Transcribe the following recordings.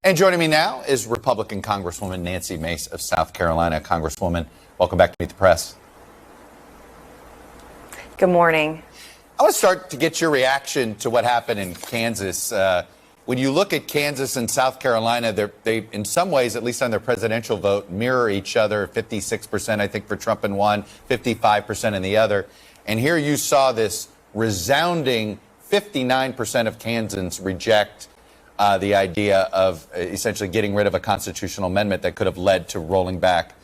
And joining me now is Republican Congresswoman Nancy Mace of South Carolina. Congresswoman, welcome back to Meet the Press. Good morning. I want to start to get your reaction to what happened in Kansas. When you look at Kansas and South Carolina, they, in some ways, at least on their presidential vote, mirror each other. 56%, I think, for Trump in one, 55% in the other. And here you saw this resounding 59% of Kansans reject the idea of essentially getting rid of a constitutional amendment that could have led to rolling back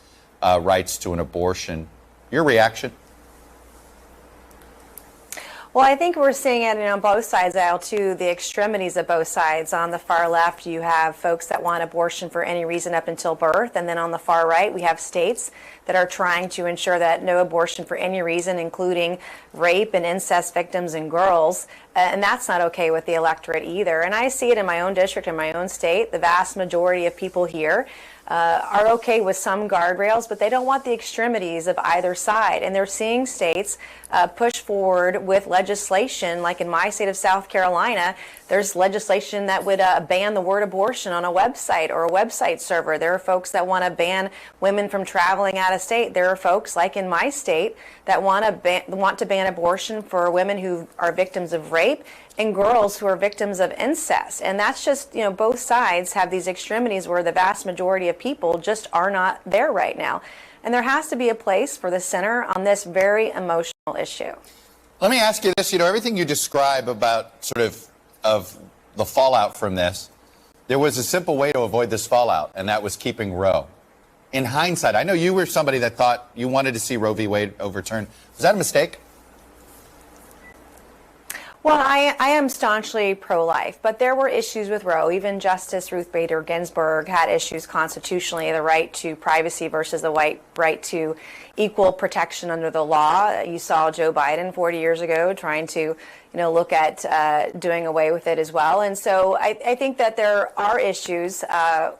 rights to an abortion. Your reaction? Well, I think we're seeing it on both sides now, too, the extremities of both sides. On the far left, you have folks that want abortion for any reason up until birth. And then on the far right, we have states that are trying to ensure that no abortion for any reason, including rape and incest victims and girls. And that's not okay with the electorate either. And I see it in my own district, in my own state. The vast majority of people here are okay with some guardrails, but they don't want the extremities of either side. And they're seeing states push forward with legislation, like in my state of South Carolina, there's legislation that would ban the word abortion on a website or a website server. There are folks that want to ban women from traveling out of state. There are folks, like in my state, that want to ban abortion for women who are victims of rape and girls who are victims of incest. And that's just, both sides have these extremities where the vast majority of people just are not there right now. And there has to be a place for the center on this very emotional issue. Let me ask you this. Everything you describe about sort of the fallout from this, there was a simple way to avoid this fallout, and that was keeping Roe. In hindsight, I know you were somebody that thought you wanted to see Roe v. Wade overturned. Was that a mistake? Well, I am staunchly pro-life, but there were issues with Roe. Even Justice Ruth Bader Ginsburg had issues constitutionally, the right to privacy versus the right to equal protection under the law. You saw Joe Biden 40 years ago trying to look at doing away with it as well. And so I think that there are issues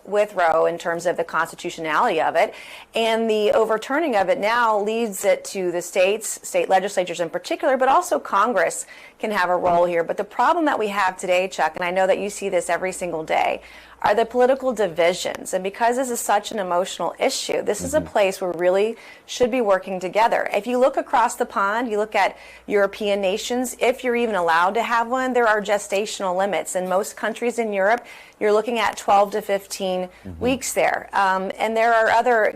with Roe in terms of the constitutionality of it. And the overturning of it now leads it to the state legislatures in particular, but also Congress can have a role here. But the problem that we have today, Chuck, and I know that you see this every single day, are the political divisions. And because this is such an emotional issue, this is a place where we really should be working together. If you look across the pond, you look at European nations, if you're even allowed to have one, there are gestational limits. In most countries in Europe, you're looking at 12 to 15 weeks there. And there are other,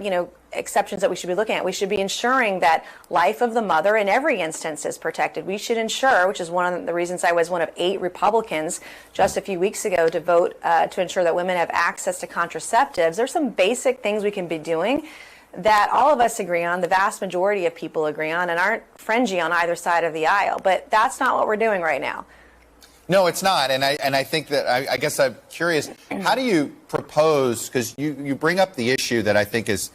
exceptions that we should be looking at. We should be ensuring that life of the mother in every instance is protected. We should ensure, which is one of the reasons I was one of 8 Republicans just a few weeks ago to vote to ensure that women have access to contraceptives. There's some basic things we can be doing that all of us agree on, the vast majority of people agree on, and aren't fringy on either side of the aisle. But that's not what we're doing right now. No, it's not. And I think that I guess I'm curious, how do you propose, because you bring up the issue that I think is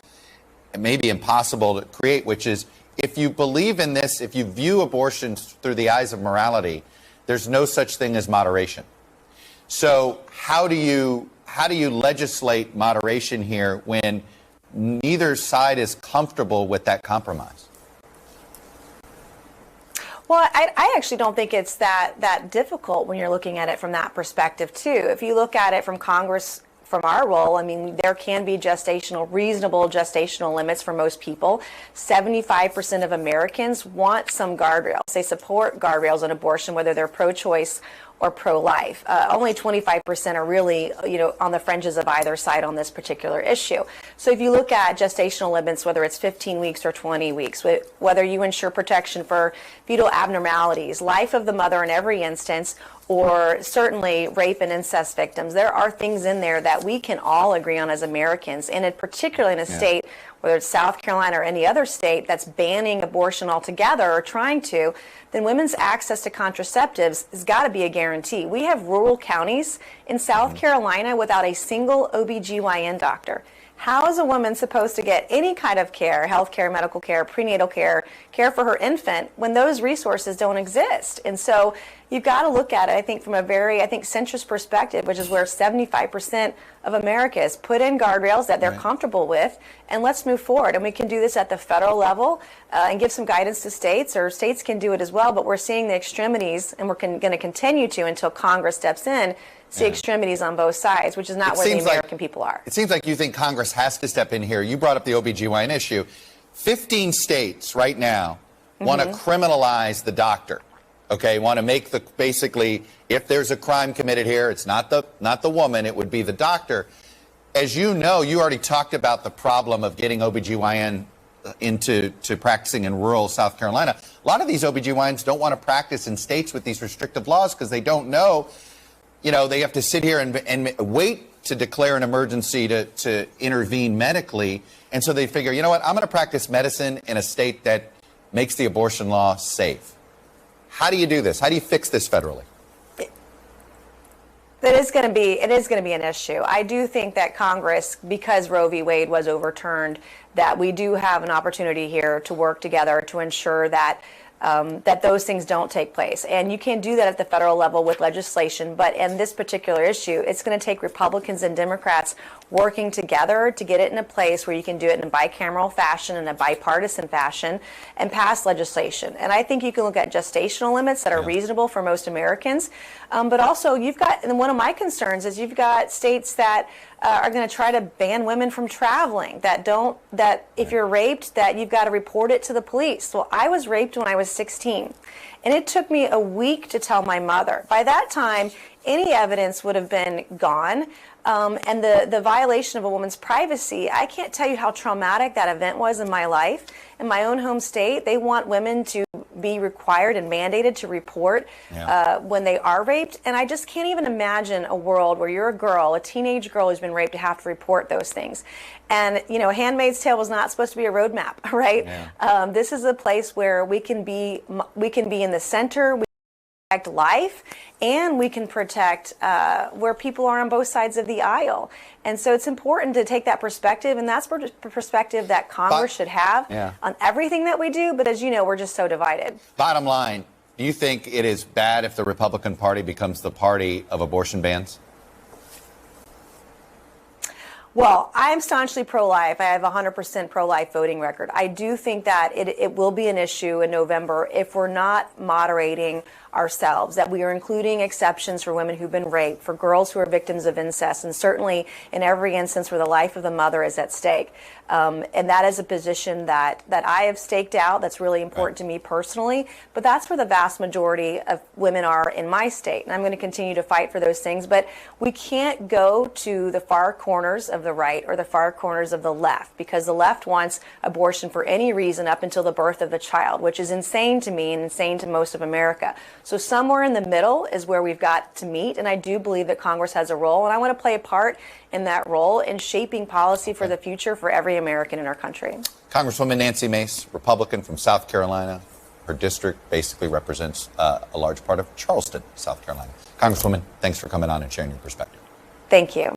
maybe impossible to create, which is if you believe in this, if you view abortion through the eyes of morality, there's no such thing as moderation. So how do you legislate moderation here when neither side is comfortable with that compromise? Well, I actually don't think it's that difficult when you're looking at it from that perspective, too. If you look at it from Congress, from our role, there can be reasonable gestational limits for most people. 75% of Americans want some guardrails. They support guardrails on abortion, whether they're pro-choice or pro-life. Only 25% are really, on the fringes of either side on this particular issue. So if you look at gestational limits, whether it's 15 weeks or 20 weeks, whether you ensure protection for fetal abnormalities, life of the mother in every instance, or certainly rape and incest victims, there are things in there that we can all agree on as Americans, and particularly in a state, whether it's South Carolina or any other state that's banning abortion altogether or trying to, then women's access to contraceptives has got to be a guarantee. We have rural counties in South Carolina without a single OBGYN doctor. How is a woman supposed to get any kind of care, health care, medical care, prenatal care, care for her infant, when those resources don't exist? And so you've got to look at it, I think, from a very, centrist perspective, which is where 75% of America is. Put in guardrails that they're comfortable with, and let's move forward. And we can do this at the federal level and give some guidance to states, or states can do it as well. But we're seeing the extremities, and we're going to continue to until Congress steps in, see extremities on both sides, which is not where the American people are. It seems like you think Congress has to step in here. You brought up the OBGYN issue. 15 states right now want to criminalize the doctor. Okay, want to make basically, if there's a crime committed here, it's not the woman, it would be the doctor. As you know, you already talked about the problem of getting OBGYN into practicing in rural South Carolina. A lot of these OBGYNs don't want to practice in states with these restrictive laws because they don't know, they have to sit here and wait to declare an emergency to intervene medically. And so they figure, you know what, I'm going to practice medicine in a state that makes the abortion law safe. How do you do this? How do you fix this federally? It is going to be an issue. I do think that Congress, because Roe v. Wade was overturned, that we do have an opportunity here to work together to ensure that that those things don't take place. And you can do that at the federal level with legislation, but in this particular issue, it's going to take Republicans and Democrats working together to get it in a place where you can do it in a bicameral fashion, in a bipartisan fashion, and pass legislation. And I think you can look at gestational limits that are reasonable for most Americans, but also and one of my concerns is you've got states that are going to try to ban women from traveling, that if you're raped, that you've got to report it to the police. Well, I was raped when I was 16, and it took me a week to tell my mother. By that time, any evidence would have been gone, and the violation of a woman's privacy, I can't tell you how traumatic that event was in my life. In my own home state, they want women to be required and mandated to report when they are raped. And I just can't even imagine a world where you're a girl, a teenage girl who's been raped, to have to report those things. And, Handmaid's Tale was not supposed to be a roadmap, right? Yeah. This is a place where we can be in the center. Protect life, and we can protect where people are on both sides of the aisle. And so it's important to take that perspective, and that's the perspective that Congress should have on everything that we do. But as you know, we're just so divided. Bottom line, do you think it is bad if the Republican Party becomes the party of abortion bans? Well, I am staunchly pro-life. I have a 100% pro-life voting record. I do think that it will be an issue in November if we're not moderating ourselves, that we are including exceptions for women who've been raped, for girls who are victims of incest, and certainly in every instance where the life of the mother is at stake. And that is a position that I have staked out that's really important to me personally, but that's where the vast majority of women are in my state. And I'm going to continue to fight for those things, but we can't go to the far corners of the right or the far corners of the left, because the left wants abortion for any reason up until the birth of the child, which is insane to me and insane to most of America. So somewhere in the middle is where we've got to meet, and I do believe that Congress has a role, and I want to play a part in that role in shaping policy for the future for every American in our country. Congresswoman Nancy Mace, Republican from South Carolina. Her district basically represents a large part of Charleston, South Carolina. Congresswoman, thanks for coming on and sharing your perspective. Thank you.